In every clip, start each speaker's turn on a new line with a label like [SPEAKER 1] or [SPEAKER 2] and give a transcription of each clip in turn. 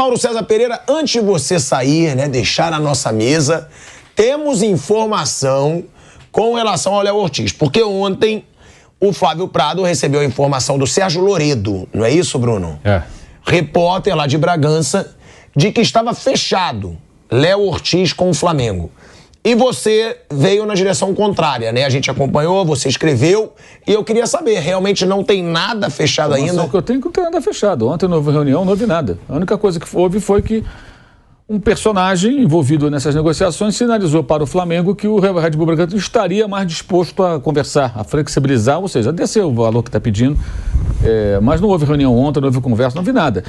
[SPEAKER 1] Mauro César Pereira, antes de você sair, né, deixar a nossa mesa, temos informação com relação ao Léo Ortiz, porque ontem o Flávio Prado recebeu a informação do Sérgio Loredo, não é isso, Bruno?
[SPEAKER 2] É.
[SPEAKER 1] Repórter lá de Bragança, de que estava fechado Léo Ortiz com o Flamengo. E você veio na direção contrária, né? A gente acompanhou, você escreveu, e eu queria saber, realmente não tem nada fechado ainda?
[SPEAKER 2] O que eu tenho que não tem nada fechado. Ontem não houve reunião, não houve nada. A única coisa que houve foi que um personagem envolvido nessas negociações sinalizou para o Flamengo que o Red Bull Bragantino estaria mais disposto a conversar, a flexibilizar, ou seja, a descer o valor que está pedindo. Mas não houve reunião ontem, não houve conversa, não houve nada.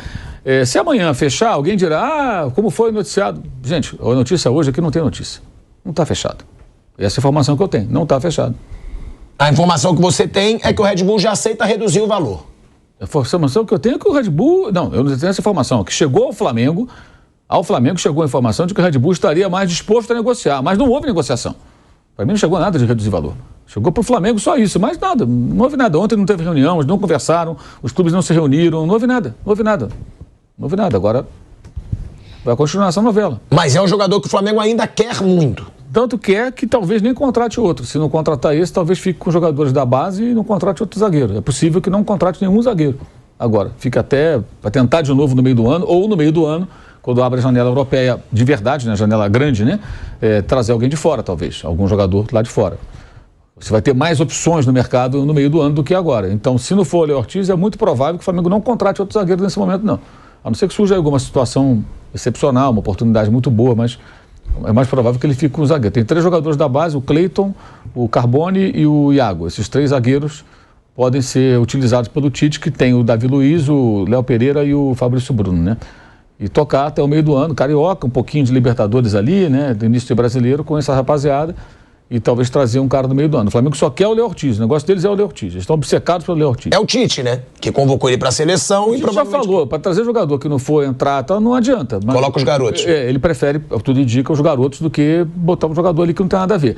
[SPEAKER 2] Se amanhã fechar, alguém dirá, como foi noticiado? Gente, a notícia hoje é que não tem notícia. Não está fechado. Essa é a informação que eu tenho. Não está fechado.
[SPEAKER 1] A informação que você tem é que o Red Bull já aceita reduzir o valor.
[SPEAKER 2] A informação que eu tenho é que o Red Bull... Não, eu não tenho essa informação. Que chegou ao Flamengo chegou a informação de que o Red Bull estaria mais disposto a negociar. Mas não houve negociação. Para mim não chegou nada de reduzir valor. Chegou para o Flamengo só isso, mas nada. Não houve nada. Ontem não teve reunião, eles não conversaram, os clubes não se reuniram, não houve nada. Não houve nada. Não houve nada. Agora vai continuar essa novela.
[SPEAKER 1] Mas é um jogador que o Flamengo ainda quer muito.
[SPEAKER 2] Tanto quer que talvez nem contrate outro. Se não contratar esse, talvez fique com jogadores da base e não contrate outro zagueiro. É possível que não contrate nenhum zagueiro. Agora, fica até para tentar de novo no meio do ano, ou no meio do ano, quando abre a janela europeia de verdade, né, janela grande, né, trazer alguém de fora, talvez, algum jogador lá de fora. Você vai ter mais opções no mercado no meio do ano do que agora. Então, se não for o Léo Ortiz, é muito provável que o Flamengo não contrate outro zagueiro nesse momento, não. A não ser que surja alguma situação excepcional, uma oportunidade muito boa, mas é mais provável que ele fique com o zagueiro. Tem 3 jogadores da base, o Cleiton, o Carbone e o Iago. Esses 3 zagueiros podem ser utilizados pelo Tite, que tem o Davi Luiz, o Léo Pereira e o Fabrício Bruno, né? E tocar até o meio do ano, Carioca, um pouquinho de Libertadores ali, né? Do início de brasileiro, com essa rapaziada, e talvez trazer um cara no meio do ano. O Flamengo só quer o Léo Ortiz, o negócio deles é o Léo Ortiz. Eles estão obcecados pelo Léo Ortiz.
[SPEAKER 1] É o Tite, né? Que convocou ele para a seleção e provavelmente...
[SPEAKER 2] já falou, para trazer jogador que não for entrar, tá, não adianta. Mas
[SPEAKER 1] coloca os garotos.
[SPEAKER 2] Ele prefere, tudo indica, os garotos do que botar um jogador ali que não tem nada a ver.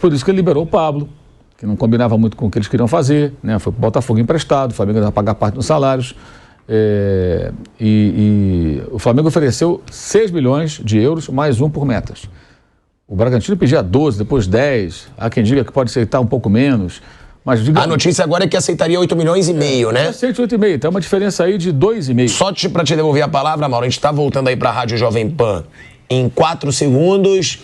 [SPEAKER 2] Por isso que ele liberou o Pablo, que não combinava muito com o que eles queriam fazer, né? Foi pro Botafogo emprestado, o Flamengo ia pagar parte dos salários. E o Flamengo ofereceu 6 milhões de euros, mais um por metas. O Bragantino pedia 12, depois 10. Há quem diga que pode aceitar um pouco menos. Mas
[SPEAKER 1] a notícia agora é que aceitaria 8 milhões e meio, né?
[SPEAKER 2] Aceita 8,5. Tem uma diferença aí de 2,5.
[SPEAKER 1] Só para te devolver a palavra, Mauro, a gente está voltando aí para a Rádio Jovem Pan em 4 segundos.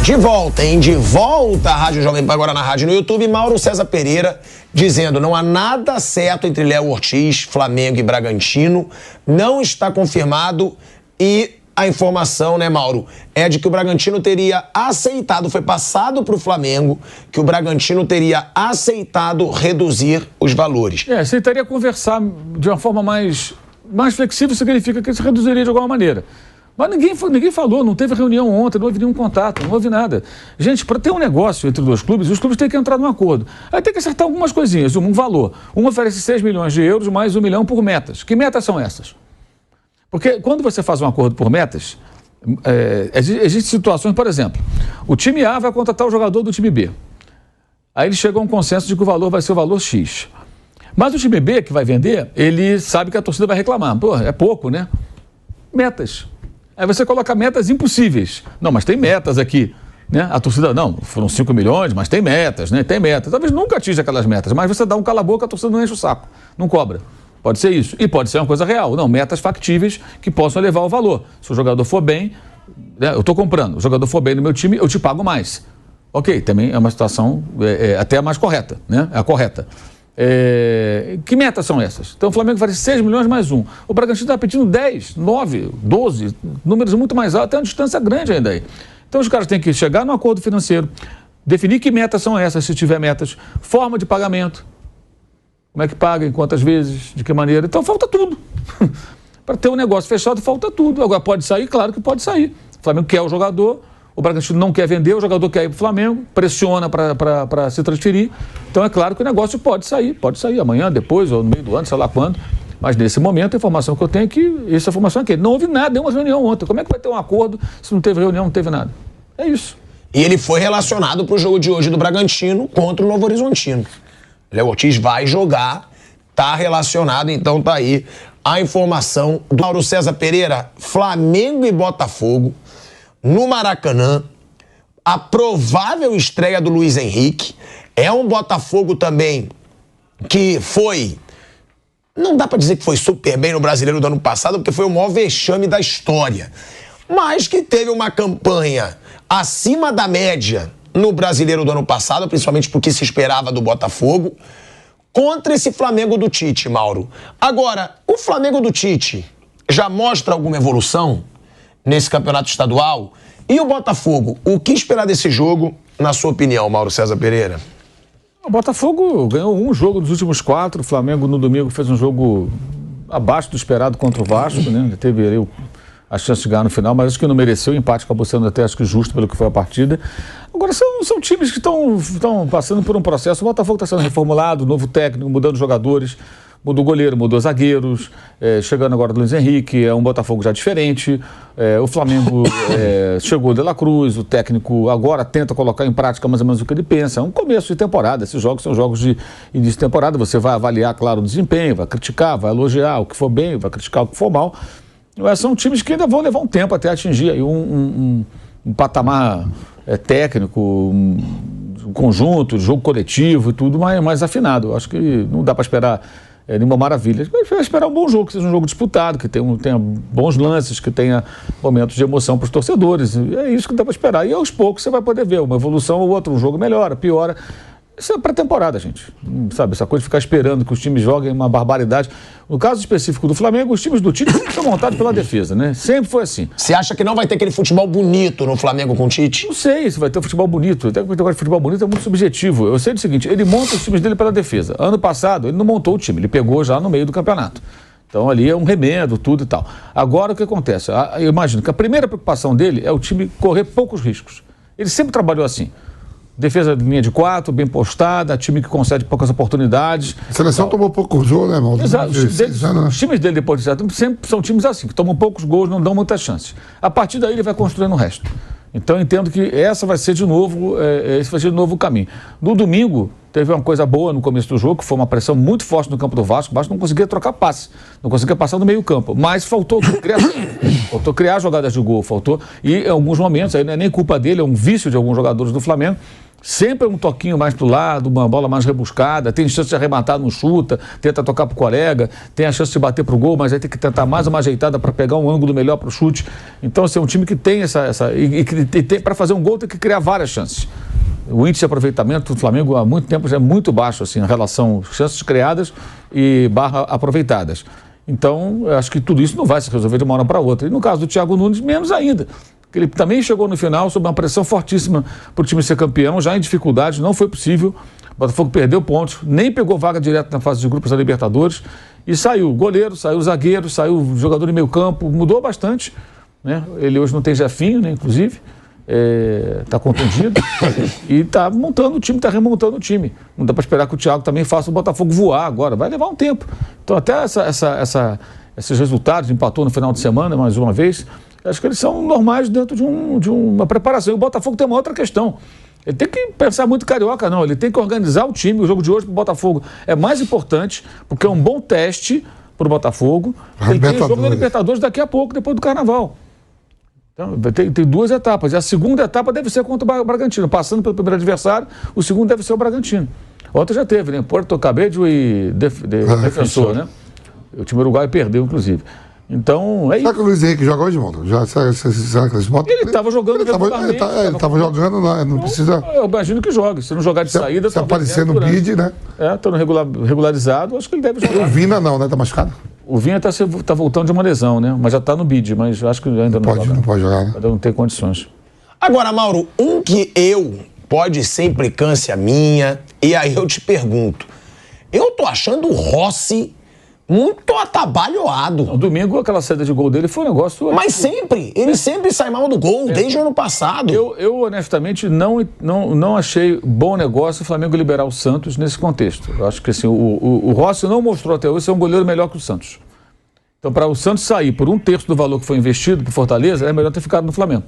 [SPEAKER 1] De volta, hein? De volta à Rádio Jovem Pan, agora na rádio no YouTube. Mauro César Pereira dizendo: não há nada certo entre Léo Ortiz, Flamengo e Bragantino. Não está confirmado e a informação, né, Mauro, é de que o Bragantino teria aceitado, foi passado para o Flamengo, que o Bragantino teria aceitado reduzir os valores.
[SPEAKER 2] Aceitaria conversar de uma forma mais flexível, significa que se reduziria de alguma maneira. Mas ninguém falou, não teve reunião ontem, não houve nenhum contato, não houve nada. Gente, para ter um negócio entre 2 clubes, os clubes têm que entrar num acordo. Aí tem que acertar algumas coisinhas, um valor. Um oferece 6 milhões de euros, mais 1 milhão por metas. Que metas são essas? Porque quando você faz um acordo por metas, existem situações, por exemplo, o time A vai contratar o jogador do time B. Aí ele chega a um consenso de que o valor vai ser o valor X. Mas o time B, que vai vender, ele sabe que a torcida vai reclamar. Pô, é pouco, né? Metas. Aí você coloca metas impossíveis. Não, mas tem metas aqui, né? A torcida, não, foram 5 milhões, mas tem metas, né? Tem metas. Talvez nunca atinja aquelas metas, mas você dá um cala-boca, a torcida não enche o saco, não cobra. Pode ser isso. E pode ser uma coisa real. Não, metas factíveis que possam elevar o valor. Se o jogador for bem, né, eu estou comprando, o jogador for bem no meu time, eu te pago mais. Ok, também é uma situação até mais correta, né? É a correta. Que metas são essas? Então o Flamengo vai 6 milhões mais 1. O Bragantino está pedindo 10, 9, 12, números muito mais altos, tem uma distância grande ainda aí. Então os caras têm que chegar no acordo financeiro, definir que metas são essas, se tiver metas, forma de pagamento. Como é que paga, em quantas vezes, de que maneira. Então falta tudo. Para ter um negócio fechado, falta tudo. Agora pode sair? Claro que pode sair. O Flamengo quer o jogador, o Bragantino não quer vender, o jogador quer ir para o Flamengo, pressiona para se transferir. Então é claro que o negócio pode sair amanhã, depois, ou no meio do ano, sei lá quando. Mas nesse momento a informação que eu tenho é que essa informação é que não houve nada, deu uma reunião ontem. Como é que vai ter um acordo se não teve reunião, não teve nada? É isso.
[SPEAKER 1] E ele foi relacionado para o jogo de hoje do Bragantino contra o Novo Horizontino. Léo Ortiz vai jogar, tá relacionado, então tá aí a informação do Mauro César Pereira, Flamengo e Botafogo, no Maracanã, a provável estreia do Luiz Henrique. É um Botafogo também que foi... Não dá pra dizer que foi super bem no Brasileiro do ano passado, porque foi o maior vexame da história. Mas que teve uma campanha acima da média no Brasileiro do ano passado, principalmente porque se esperava do Botafogo, contra esse Flamengo do Tite, Mauro. Agora, o Flamengo do Tite já mostra alguma evolução nesse campeonato estadual? E o Botafogo, o que esperar desse jogo, na sua opinião, Mauro César Pereira?
[SPEAKER 2] O Botafogo ganhou um jogo dos últimos 4. O Flamengo, no domingo, fez um jogo abaixo do esperado contra o Vasco, né? Ele teve ali a chance de ganhar no final, mas acho que não mereceu. O empate acabou sendo até, acho que, justo pelo que foi a partida. Agora, são times que estão passando por um processo. O Botafogo está sendo reformulado, novo técnico, mudando jogadores. Mudou goleiro, mudou zagueiros, chegando agora do Luiz Henrique, é um Botafogo já diferente. O Flamengo chegou de La Cruz, o técnico agora tenta colocar em prática mais ou menos o que ele pensa. É um começo de temporada, esses jogos são jogos de início de temporada, você vai avaliar, claro, o desempenho, vai criticar, vai elogiar o que for bem, vai criticar o que for mal. Mas são times que ainda vão levar um tempo até atingir aí um patamar técnico, um conjunto, jogo coletivo e tudo mais afinado. Eu acho que não dá para esperar nenhuma maravilha. Mas vai esperar um bom jogo, que seja um jogo disputado, que tenha bons lances, que tenha momentos de emoção para os torcedores. É isso que dá para esperar. E aos poucos você vai poder ver uma evolução ou outra, um jogo melhora, piora. Isso é pré-temporada, gente. Sabe, essa coisa de ficar esperando que os times joguem uma barbaridade. No caso específico do Flamengo, os times do Tite sempre são montados pela defesa, né? Sempre foi assim.
[SPEAKER 1] Você acha que não vai ter aquele futebol bonito no Flamengo com o Tite?
[SPEAKER 2] Não sei se vai ter futebol bonito. Até porque o negócio de futebol bonito é muito subjetivo. Eu sei do seguinte, ele monta os times dele pela defesa. Ano passado, ele não montou o time, ele pegou já no meio do campeonato. Então ali é um remendo, tudo e tal. Agora o que acontece? Eu imagino que a primeira preocupação dele é o time correr poucos riscos. Ele sempre trabalhou assim. Defesa de linha de 4, bem postada, time que concede poucas oportunidades.
[SPEAKER 3] A seleção tomou poucos gols, né, Mauro?
[SPEAKER 2] Exato. Os times dele, depois de certo, sempre são times assim, que tomam poucos gols, não dão muitas chances. A partir daí ele vai construindo o resto. Então eu entendo que esse vai ser de novo o caminho. No domingo, teve uma coisa boa no começo do jogo, que foi uma pressão muito forte no campo do Vasco. O Vasco não conseguia trocar passe, não conseguia passar no meio campo. Mas faltou criar jogadas de gol, E em alguns momentos, aí não é nem culpa dele, é um vício de alguns jogadores do Flamengo. Sempre um toquinho mais pro lado, uma bola mais rebuscada, tem chance de arrematar, não chuta, tenta tocar pro colega, tem a chance de bater pro gol, mas aí tem que tentar mais uma ajeitada para pegar um ângulo melhor pro chute. Então, assim, é um time que tem para fazer um gol tem que criar várias chances. O índice de aproveitamento do Flamengo há muito tempo já é muito baixo, assim, em relação às chances criadas e aproveitadas. Então, eu acho que tudo isso não vai se resolver de uma hora para outra. E no caso do Thiago Nunes, menos ainda. Ele também chegou no final sob uma pressão fortíssima para o time ser campeão, já em dificuldades, não foi possível. O Botafogo perdeu pontos, nem pegou vaga direto na fase de grupos da Libertadores e saiu goleiro, saiu zagueiro, saiu jogador de meio campo, mudou bastante, né? Ele hoje não tem Jefinho, né, inclusive, está contundido e está montando o time, está remontando o time. Não dá para esperar que o Thiago também faça o Botafogo voar agora, vai levar um tempo. Então até esses resultados, empatou no final de semana mais uma vez, acho que eles são normais dentro de uma preparação. E o Botafogo tem uma outra questão. Ele tem que pensar muito carioca, não. Ele tem que organizar o time. O jogo de hoje para o Botafogo é mais importante, porque é um bom teste para o Botafogo. Ele tem o jogo da Libertadores daqui a pouco, depois do Carnaval. Então, tem 2 etapas. E a segunda etapa deve ser contra o Bragantino. Passando pelo primeiro adversário, o segundo deve ser o Bragantino. Ontem já teve, né? Porto Cabello e Defensor, né? O time uruguaio perdeu, inclusive. Então, é isso.
[SPEAKER 3] Será que o Luiz Henrique joga hoje, mano? Será que eles botam?
[SPEAKER 2] Ele estava jogando regularmente.
[SPEAKER 3] Ele estava jogando, não precisa...
[SPEAKER 2] Eu imagino que jogue. Se não jogar de saída...
[SPEAKER 3] Se aparecer no bid, né?
[SPEAKER 2] Estando regularizado, acho que ele deve jogar.
[SPEAKER 3] O Vina não, né? Tá machucado?
[SPEAKER 2] O Vina tá voltando de uma lesão, né? Mas já está no bid, mas acho que ainda não joga.
[SPEAKER 3] Não pode jogar, né?
[SPEAKER 2] Ainda não tem condições.
[SPEAKER 1] Agora, Mauro, pode ser implicância minha, e aí eu te pergunto, eu tô achando o Rossi muito atabalhoado.
[SPEAKER 2] No domingo, aquela saída de gol dele foi um negócio...
[SPEAKER 1] Mas sempre, ele sempre sai mal do gol, desde o ano passado.
[SPEAKER 2] Eu honestamente, não achei bom negócio o Flamengo liberar o Santos nesse contexto. Eu acho que assim, o Rossi não mostrou até hoje ser um goleiro melhor que o Santos. Então, para o Santos sair por 1/3 do valor que foi investido para Fortaleza, é melhor ter ficado no Flamengo.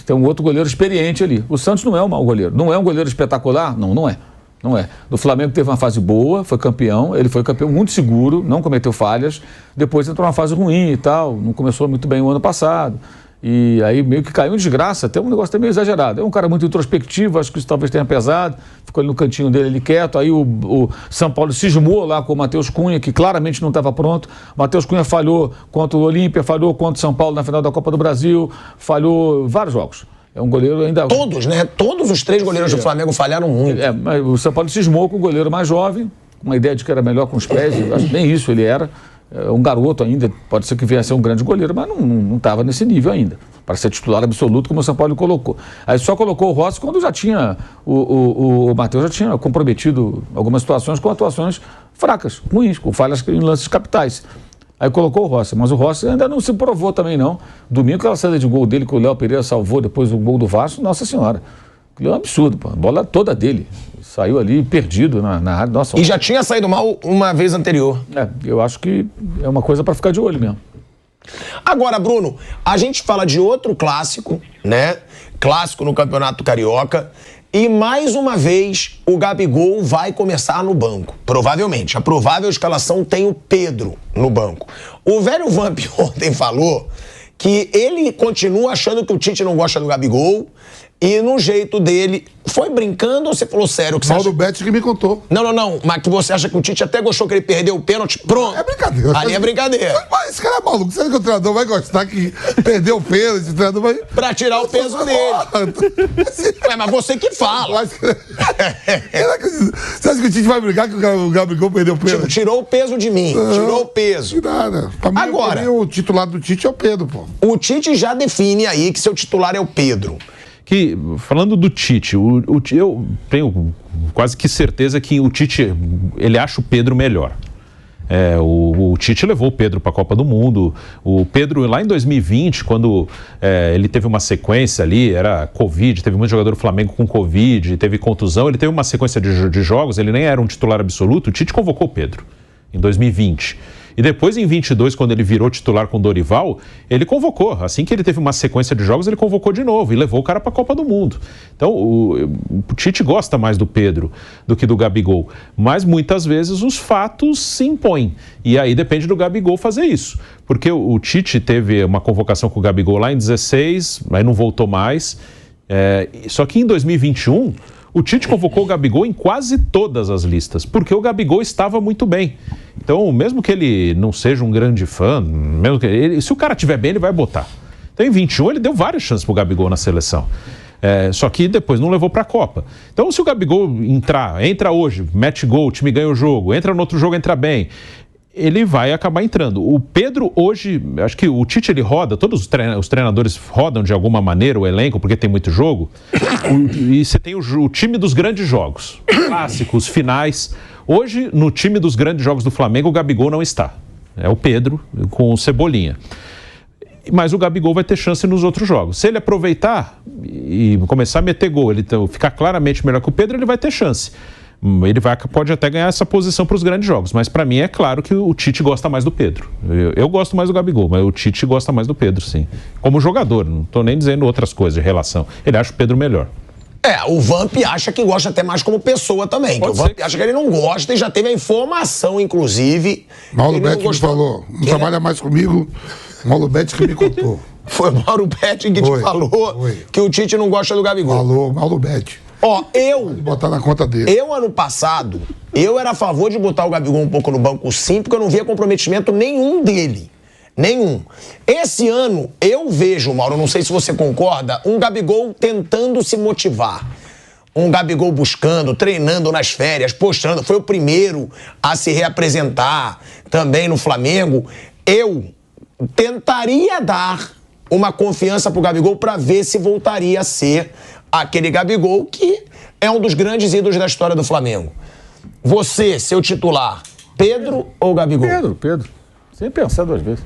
[SPEAKER 2] Tem um outro goleiro experiente ali. O Santos não é um mau goleiro. Não é um goleiro espetacular? Não é. Não é. No Flamengo teve uma fase boa, foi campeão, ele foi campeão muito seguro, não cometeu falhas, depois entrou numa fase ruim e tal, não começou muito bem o ano passado, e aí meio que caiu em desgraça, até um negócio até meio exagerado. É um cara muito introspectivo, acho que isso talvez tenha pesado, ficou ali no cantinho dele ali quieto, aí o São Paulo cismou lá com o Matheus Cunha, que claramente não estava pronto. O Matheus Cunha falhou contra o Olímpia, falhou contra o São Paulo na final da Copa do Brasil, falhou vários jogos. É um goleiro ainda...
[SPEAKER 1] Todos, né? Todos os 3 goleiros do Flamengo falharam muito.
[SPEAKER 2] Mas o São Paulo cismou com o goleiro mais jovem, com uma ideia de que era melhor com os pés, eu acho que nem isso ele era. Um garoto ainda, pode ser que viesse a ser um grande goleiro, mas não estava nesse nível ainda, para ser titular absoluto, como o São Paulo colocou. Aí só colocou o Rossi quando já tinha, o Matheus já tinha comprometido algumas situações com atuações fracas, ruins, com falhas em lances capitais. Aí colocou o Rossi, mas o Rossi ainda não se provou também não. Domingo, aquela saída de gol dele que o Léo Pereira salvou depois do gol do Vasco, nossa senhora, aquilo é um absurdo, pô. A bola toda dele. Saiu ali perdido na área. Nossa,
[SPEAKER 1] e já tinha saído mal uma vez anterior.
[SPEAKER 2] Eu acho que é uma coisa para ficar de olho mesmo.
[SPEAKER 1] Agora, Bruno, a gente fala de outro clássico, né? Clássico no Campeonato Carioca. E mais uma vez o Gabigol vai começar no banco. Provavelmente. A provável escalação tem o Pedro no banco. O velho Vamp ontem falou que ele continua achando que o Tite não gosta do Gabigol. E no jeito dele, foi brincando ou você falou sério? Que
[SPEAKER 3] Mauro Betti que me contou.
[SPEAKER 1] Não, mas que você acha que o Tite até gostou que ele perdeu o pênalti? Pronto.
[SPEAKER 3] É brincadeira.
[SPEAKER 1] Ali é brincadeira.
[SPEAKER 3] Mas esse cara é maluco. Você acha que o treinador vai gostar que perdeu o pênalti? O treinador vai...
[SPEAKER 1] Pra tirar o peso dele. Mas você que fala.
[SPEAKER 3] Você acha que o Tite vai brigar que o Gabigol perdeu o pênalti?
[SPEAKER 1] Tirou o peso de mim. Tirou o peso.
[SPEAKER 3] Nada. Pra mim,
[SPEAKER 1] agora,
[SPEAKER 3] o titular do Tite é o Pedro, pô.
[SPEAKER 1] O Tite já define aí que seu titular é o Pedro.
[SPEAKER 4] Que, falando do Tite, eu tenho quase que certeza que o Tite, ele acha o Pedro melhor. O Tite levou o Pedro para a Copa do Mundo. O Pedro, lá em 2020, quando ele teve uma sequência ali, era Covid, teve muito jogador do Flamengo com Covid, teve contusão, ele teve uma sequência de jogos, ele nem era um titular absoluto, o Tite convocou o Pedro em 2020. E depois, em 22, quando ele virou titular com o Dorival, ele convocou. Assim que ele teve uma sequência de jogos, ele convocou de novo e levou o cara para a Copa do Mundo. Então, o Tite gosta mais do Pedro do que do Gabigol. Mas, muitas vezes, os fatos se impõem. E aí depende do Gabigol fazer isso. Porque o Tite teve uma convocação com o Gabigol lá em 16, aí não voltou mais. Só que em 2021... o Tite convocou o Gabigol em quase todas as listas, porque o Gabigol estava muito bem. Então, mesmo que ele não seja um grande fã, mesmo que se o cara estiver bem, ele vai botar. Então, em 21, ele deu várias chances para o Gabigol na seleção. Só que depois não levou para a Copa. Então, se o Gabigol entra hoje, mete gol, o time ganha o jogo, entra no outro jogo, entra bem, ele vai acabar entrando. O Pedro hoje, acho que o Tite ele roda, todos os treinadores rodam de alguma maneira o elenco, porque tem muito jogo, e você tem o time dos grandes jogos, clássicos, finais. Hoje, no time dos grandes jogos do Flamengo, o Gabigol não está. É o Pedro com o Cebolinha. Mas o Gabigol vai ter chance nos outros jogos. Se ele aproveitar e começar a meter gol, ele ficar claramente melhor que o Pedro, ele vai ter chance. Ele pode até ganhar essa posição para os grandes jogos, mas para mim é claro que o Tite gosta mais do Pedro. Eu gosto mais do Gabigol, mas o Tite gosta mais do Pedro, sim. Como jogador, não estou nem dizendo outras coisas de relação. Ele acha o Pedro melhor.
[SPEAKER 1] O Vamp acha que gosta até mais como pessoa também. Que o Vamp acha que ele não gosta e já teve a informação, inclusive.
[SPEAKER 3] Mauro Betti me falou, não trabalha mais comigo, Mauro Betti que me contou.
[SPEAKER 1] Foi o Mauro Betti que te falou que o Tite não gosta do Gabigol.
[SPEAKER 3] Falou, Mauro Betti.
[SPEAKER 1] Pode
[SPEAKER 3] botar na conta dele.
[SPEAKER 1] Ano passado, eu era a favor de botar o Gabigol um pouco no banco sim, porque eu não via comprometimento nenhum dele. Nenhum. Esse ano, eu vejo, Mauro, não sei se você concorda, um Gabigol tentando se motivar. Um Gabigol buscando, treinando nas férias, postando. Foi o primeiro a se reapresentar também no Flamengo. Eu tentaria dar uma confiança pro Gabigol para ver se voltaria a ser aquele Gabigol que é um dos grandes ídolos da história do Flamengo. Você, seu titular, Pedro ou Gabigol?
[SPEAKER 2] Pedro. Sem pensar duas vezes.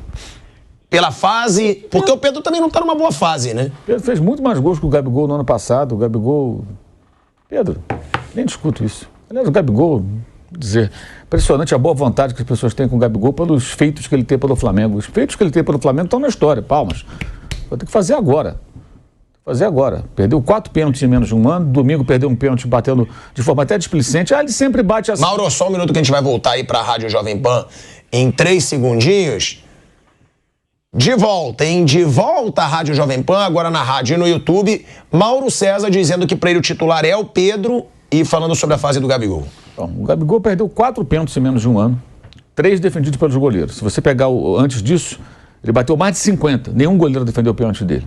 [SPEAKER 1] Pela fase... Porque o Pedro também não tá numa boa fase, né?
[SPEAKER 2] Pedro fez muito mais gols que o Gabigol no ano passado. O Gabigol... Pedro, nem discuto isso. Aliás, o Gabigol, dizer, impressionante a boa vontade que as pessoas têm com o Gabigol pelos feitos que ele tem pelo Flamengo. Os feitos que ele tem pelo Flamengo estão na história, palmas. Vou ter que fazer agora. Fazer agora. Perdeu 4 pênaltis em menos de um ano. Domingo perdeu um pênalti batendo de forma até displicente. Ele sempre bate assim.
[SPEAKER 1] Mauro, só um minuto que a gente vai voltar aí pra Rádio Jovem Pan em 3 segundinhos. De volta, hein? De volta à Rádio Jovem Pan, agora na rádio e no YouTube. Mauro César dizendo que pra ele o titular é o Pedro e falando sobre a fase do Gabigol.
[SPEAKER 2] Bom, o Gabigol perdeu 4 pênaltis em menos de um ano. 3 defendidos pelos goleiros. Se você pegar antes disso, ele bateu mais de 50. Nenhum goleiro defendeu o pênalti dele.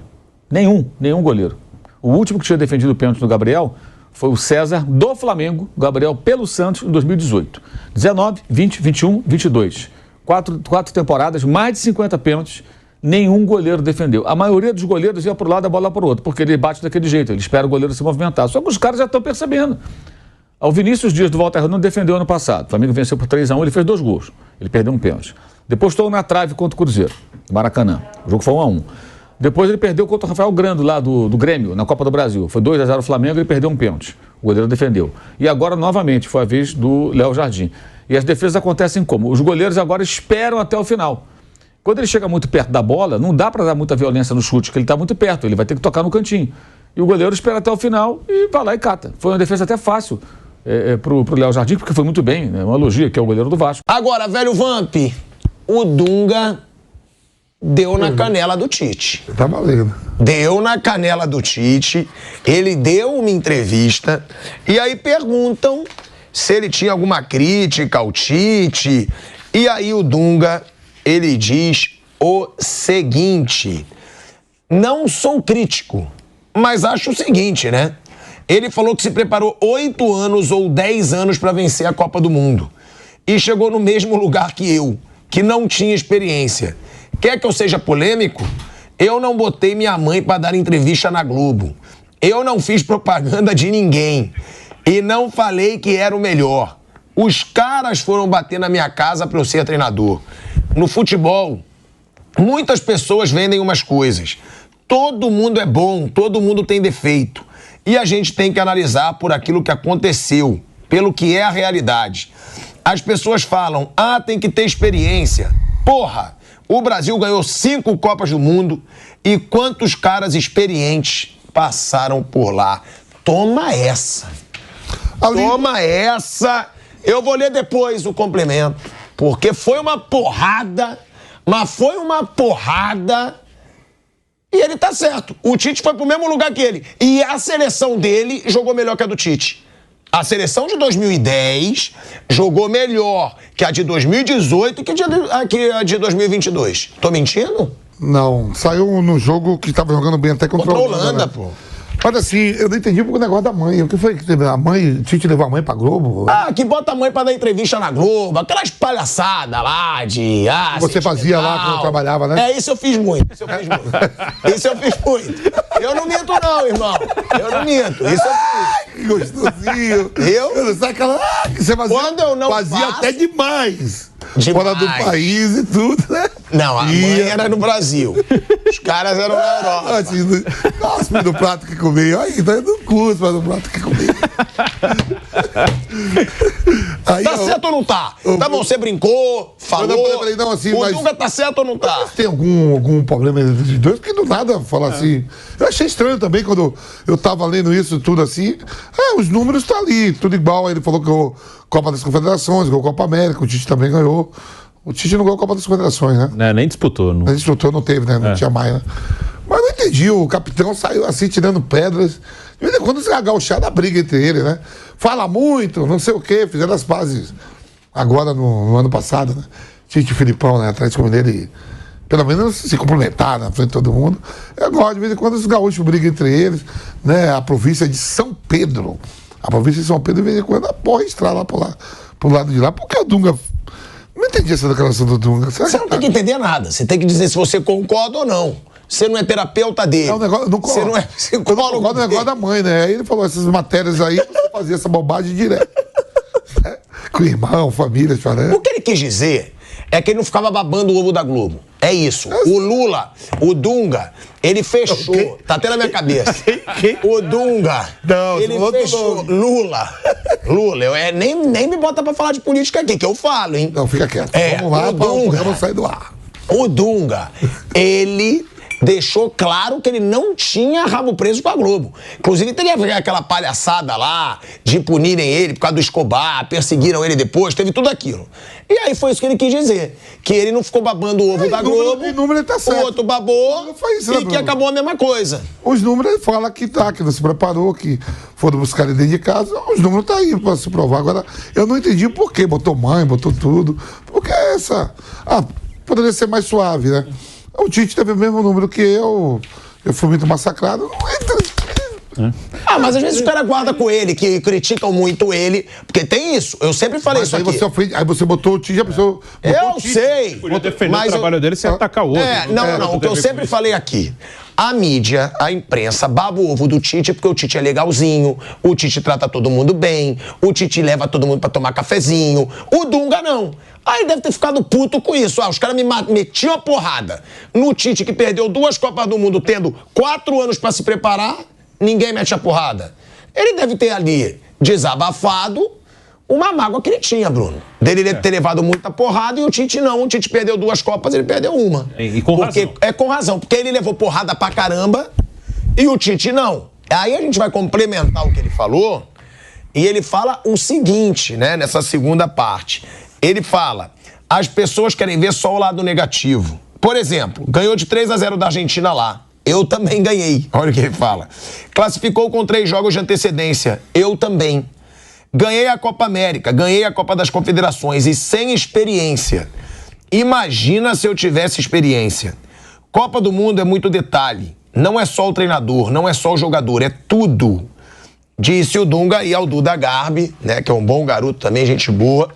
[SPEAKER 2] Nenhum goleiro. O último que tinha defendido o pênalti do Gabriel foi o César do Flamengo, Gabriel pelo Santos, em 2018. 19, 20, 21, 22. 4 temporadas, mais de 50 pênaltis, nenhum goleiro defendeu. A maioria dos goleiros ia para um lado, a bola para o outro, porque ele bate daquele jeito, ele espera o goleiro se movimentar. Só que os caras já estão percebendo. O Vinícius Dias do Volta Redonda defendeu ano passado. O Flamengo venceu por 3-1, ele fez 2 gols. Ele perdeu um pênalti. Depois estou na trave contra o Cruzeiro, Maracanã. O jogo foi 1-1. Depois ele perdeu contra o Rafael Grando, lá do Grêmio, na Copa do Brasil. Foi 2-0 o Flamengo e ele perdeu um pênalti. O goleiro defendeu. E agora, novamente, foi a vez do Léo Jardim. E as defesas acontecem como? Os goleiros agora esperam até o final. Quando ele chega muito perto da bola, não dá para dar muita violência no chute, porque ele está muito perto, ele vai ter que tocar no cantinho. E o goleiro espera até o final e vai lá e cata. Foi uma defesa até fácil pro Léo Jardim, porque foi muito bem, né? Uma elogia, que é o goleiro do Vasco.
[SPEAKER 1] Agora, velho Vamp, o Dunga deu na canela do Tite.
[SPEAKER 3] Tá valendo.
[SPEAKER 1] Deu na canela do Tite, ele deu uma entrevista e aí perguntam se ele tinha alguma crítica ao Tite. E aí o Dunga, ele diz o seguinte: não sou crítico, mas acho o seguinte, né? Ele falou que se preparou 8 anos ou 10 anos para vencer a Copa do Mundo e chegou no mesmo lugar que eu, que não tinha experiência. Quer que eu seja polêmico? Eu não botei minha mãe para dar entrevista na Globo. Eu não fiz propaganda de ninguém. E não falei que era o melhor. Os caras foram bater na minha casa para eu ser treinador. No futebol, muitas pessoas vendem umas coisas. Todo mundo é bom, todo mundo tem defeito. E a gente tem que analisar por aquilo que aconteceu, pelo que é a realidade. As pessoas falam, tem que ter experiência. Porra! O Brasil ganhou 5 Copas do Mundo e quantos caras experientes passaram por lá? Toma essa. Toma essa. Eu vou ler depois o complemento, porque foi uma porrada, mas foi uma porrada e ele tá certo. O Tite foi pro mesmo lugar que ele e a seleção dele jogou melhor que a do Tite. A seleção de 2010 jogou melhor que a de 2018 e que a de 2022. Tô mentindo?
[SPEAKER 3] Não, saiu no jogo que tava jogando bem até contra a
[SPEAKER 1] Holanda,
[SPEAKER 3] né?
[SPEAKER 1] pô.
[SPEAKER 3] Mas assim, eu não entendi o negócio da mãe. O que foi que teve? A mãe, Tite levou a mãe pra Globo?
[SPEAKER 1] Que bota a mãe pra dar entrevista na Globo, aquelas palhaçadas lá de...
[SPEAKER 3] Você fazia lá quando trabalhava, né?
[SPEAKER 1] Isso eu fiz muito, isso eu fiz muito. Eu não minto não, irmão. Eu não minto, isso eu fiz.
[SPEAKER 3] Que gostosinho.
[SPEAKER 1] Eu
[SPEAKER 3] não sei aquela... que você fazia,
[SPEAKER 1] quando eu não
[SPEAKER 3] fazia
[SPEAKER 1] faço,
[SPEAKER 3] até demais.
[SPEAKER 1] Demais.
[SPEAKER 3] Fora do país e tudo, né?
[SPEAKER 1] Não, a mãe era no Brasil. Os caras eram na Europa.
[SPEAKER 3] Assim, cospe no prato que comia. Aí, tá indo cuspe no prato que comia. Aí,
[SPEAKER 1] tá certo ou não tá? Tá bom, você brincou, falou.
[SPEAKER 3] Não, assim,
[SPEAKER 1] o Dunga tá certo ou não tá?
[SPEAKER 3] Tem algum problema entre os dois? Porque do nada falar assim. Eu achei estranho também quando eu tava lendo isso tudo assim. Os números tá ali, tudo igual. Aí ele falou que ganhou Copa das Confederações, ganhou Copa América, o Tite também ganhou. O Tite não ganhou Copa das Confederações, né?
[SPEAKER 4] Nem disputou. Não.
[SPEAKER 3] Nem disputou, não teve, né? Não tinha mais, né? Mas não entendi, o capitão saiu assim, tirando pedras. De vez em quando se agachar da briga entre eles, né? Fala muito, não sei o quê, fizeram as pazes agora no ano passado, né? Tite e Filipão, né? Atlético Mineiro, pelo menos se cumprimentar na frente de todo mundo. Eu gosto, de vez em quando os gaúchos brigam entre eles, né? A província de São Pedro. A província de São Pedro, de vez em quando, a porra estrala lá pro lado de lá. Porque o Dunga... Não entendi essa declaração do Dunga.
[SPEAKER 1] Você não tem que entender nada. Você tem que dizer se você concorda ou não. Você não é terapeuta dele. Você não é psicólogo.
[SPEAKER 3] Eu não é negócio da mãe, né? Aí ele falou, essas matérias aí, você fazia essa bobagem direto. Com o irmão, família, chorando.
[SPEAKER 1] O que ele quis dizer é que ele não ficava babando o ovo da Globo. É isso. O Lula, o Dunga, ele fechou. Tá até na minha cabeça. O Dunga, ele fechou. Lula, nem me bota pra falar de política aqui, que eu falo, hein?
[SPEAKER 3] Não, fica quieto.
[SPEAKER 1] Vamos lá,
[SPEAKER 3] vamos sair do ar.
[SPEAKER 1] O Dunga, ele deixou claro que ele não tinha rabo preso com a Globo. Inclusive, teria aquela palhaçada lá de punirem ele por causa do Escobar, perseguiram ele depois, teve tudo aquilo. E aí foi isso que ele quis dizer, que ele não ficou babando o ovo da Globo,
[SPEAKER 3] número tá certo.
[SPEAKER 1] o outro babou
[SPEAKER 3] isso,
[SPEAKER 1] e que acabou a mesma coisa.
[SPEAKER 3] Os números ele fala que não se preparou, que foram buscar ele dentro de casa, os números tá aí para se provar. Agora, eu não entendi por quê, botou mãe, botou tudo, porque poderia ser mais suave, né? O Tite teve o mesmo número que eu fui muito massacrado, não entra.
[SPEAKER 1] Mas às vezes o cara guarda com ele, que criticam muito ele, porque tem isso, eu sempre falei isso aqui.
[SPEAKER 3] Aí você botou o Tite, a pessoa...
[SPEAKER 1] Eu sei.
[SPEAKER 4] Podia defender o trabalho dele sem atacar o outro.
[SPEAKER 1] Não, o que eu sempre falei aqui, a mídia, a imprensa, baba o ovo do Tite porque o Tite é legalzinho, o Tite trata todo mundo bem, o Tite leva todo mundo pra tomar cafezinho, o Dunga não. Aí deve ter ficado puto com isso. Os caras me metiam a porrada no Tite, que perdeu 2 Copas do Mundo, tendo 4 anos pra se preparar, ninguém mete a porrada. Ele deve ter ali desabafado uma mágoa que ele tinha, Bruno. Dele ter levado muita porrada e o Tite não. O Tite perdeu 2 Copas, ele perdeu uma.
[SPEAKER 4] E com razão.
[SPEAKER 1] É com razão, porque ele levou porrada pra caramba e o Tite não. Aí a gente vai complementar o que ele falou e ele fala o seguinte, né, nessa segunda parte. Ele fala, as pessoas querem ver só o lado negativo. Por exemplo, ganhou de 3-0 da Argentina lá. Eu também ganhei. Olha o que ele fala. Classificou com 3 jogos de antecedência. Eu também. Ganhei a Copa América, ganhei a Copa das Confederações e sem experiência. Imagina se eu tivesse experiência. Copa do Mundo é muito detalhe. Não é só o treinador, não é só o jogador, é tudo. Disse o Dunga e ao Duda Garbi, né, que é um bom garoto também, gente boa.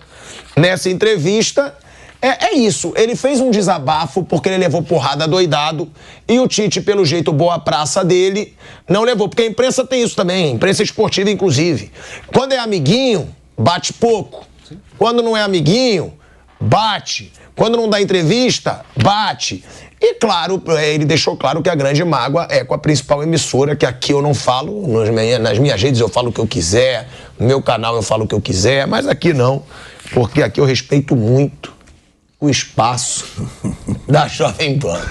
[SPEAKER 1] Nessa entrevista, é isso. Ele fez um desabafo porque ele levou porrada doidado e o Tite, pelo jeito boa praça dele, não levou. Porque a imprensa tem isso também, a imprensa esportiva inclusive. Quando é amiguinho, bate pouco. Quando não é amiguinho, bate. Quando não dá entrevista, bate. E claro, ele deixou claro que a grande mágoa é com a principal emissora, que aqui eu não falo, nas minhas redes eu falo o que eu quiser, no meu canal eu falo o que eu quiser, mas aqui não. Porque aqui eu respeito muito o espaço da Jovem Pan.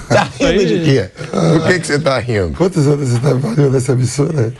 [SPEAKER 1] Tá rindo de quê? Por que você tá rindo?
[SPEAKER 3] Quantos anos você trabalhou nessa emissora?